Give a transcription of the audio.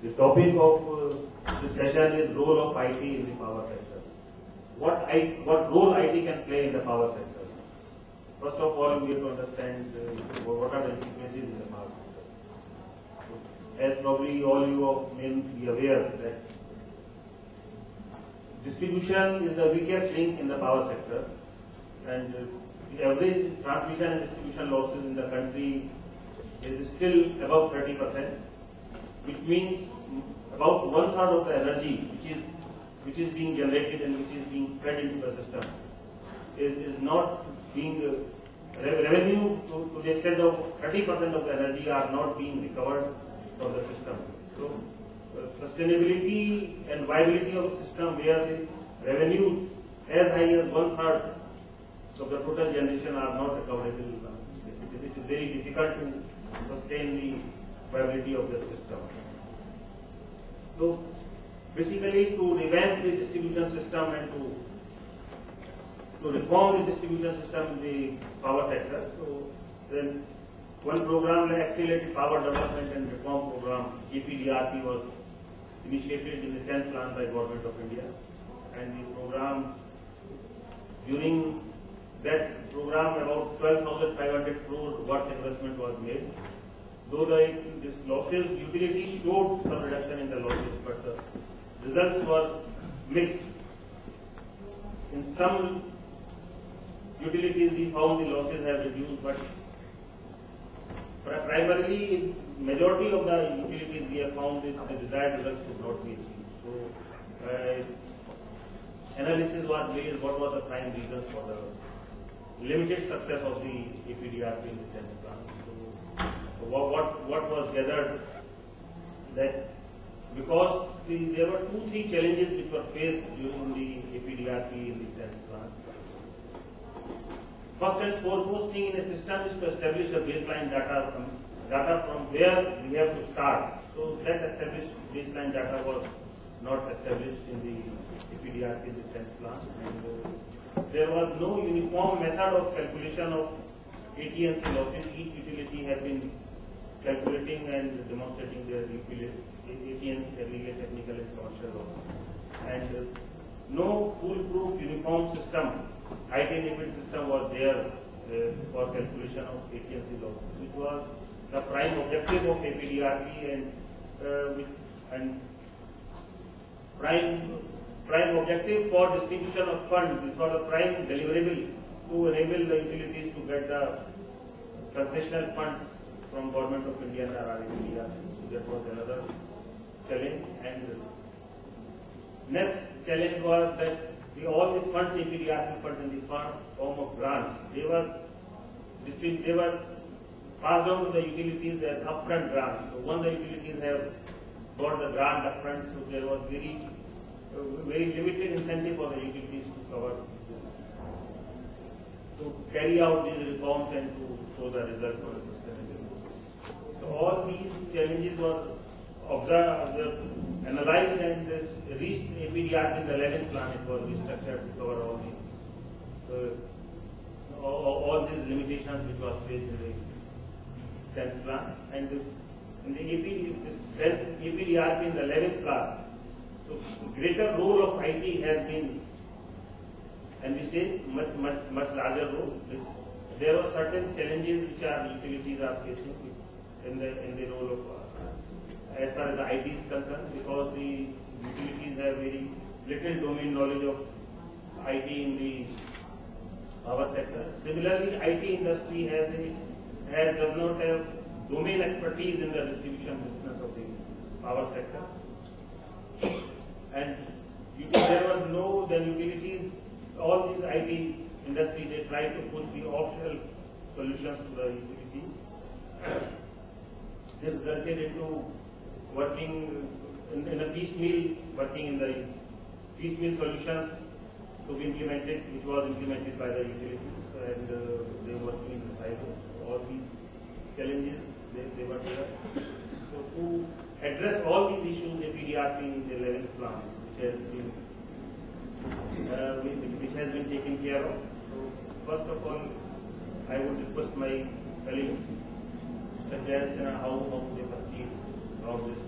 The topic of this session is role of IT in the power sector. What role IT can play in the power sector? First of all, we have to understand what are the interfaces in the power sector. As probably all you may be aware that distribution is the weakest link in the power sector, and the average transmission and distribution losses in the country is still above 30%, which means about 1/3 of the energy which is being generated and which is being fed into the system is not being revenue to the extent of 30% of the energy are not being recovered from the system. So sustainability and viability of the system where the revenues as high as 1/3 of the total generation are not recoverable, it is very difficult to sustain the viability of the system. So basically, to revamp the distribution system and to reform the distribution system in the power sector, so then one program like Accelerated Power Development and Reform Program (APDRP) was initiated in the 10th plan by Government of India, and the program, during that program, about 12,500 crore worth investment was made. Though this losses, utilities showed some reduction in the losses, but the results were mixed. In some utilities, we found the losses have reduced, but primarily, majority of the utilities we have found that the desired results could not be achieved. So, analysis was made what were the prime reasons for the limited success of the APDRP in the 10th plan. So what was gathered that because there were 2-3 challenges which were faced during the APDRP in the 10th plan. First and foremost thing in a system is to establish a baseline data from where we have to start. So that established baseline data was not established in the APDRP in the 10th plan. And there was no uniform method of calculation of AT&C losses. Each utility has been calculating and demonstrating their AT&C aggregate technical and commercial losses. And no foolproof uniform system, IT-enabled system was there for calculation of AT&C losses, which was the prime objective of APDRP and prime objective for distribution of funds. This was a prime deliverable to enable the utilities to get the concessional funds from Government of India and RRAP. So that was another challenge. And next challenge was that all the funds, APDRP funds in the form of grants, they were passed on to the utilities as upfront grants. So once the utilities have got the grant upfront, so there was very limited incentive for the utilities to cover this, to carry out these reforms and to show the results for the sustainability. So all these challenges were observed, analyzed, and reached APDRP in the 11th plan. It was restructured to cover all these limitations which was faced in the 10th plan. And in the APDRP in the 11th plan, so greater role of IT has been, and we say much larger role. There are certain challenges which our utilities are facing in the role of as far as the IT is concerned, because the utilities have very little domain knowledge of IT in the power sector. Similarly, IT industry does not have domain expertise in the distribution business of the power sector. And there was no, the utilities, all these IT industry, they try to push the off-shelf solutions to the utility. This resulted into working in a piecemeal, working in the piecemeal solutions to be implemented, which was implemented by the utilities, and they were working in the silos. All these challenges, they were there. So to address all these issues, the APDRP in the 11th plan, which has been taken care of. So first of all, I would request my colleagues, Mr. Jain Sinha, how they proceed about this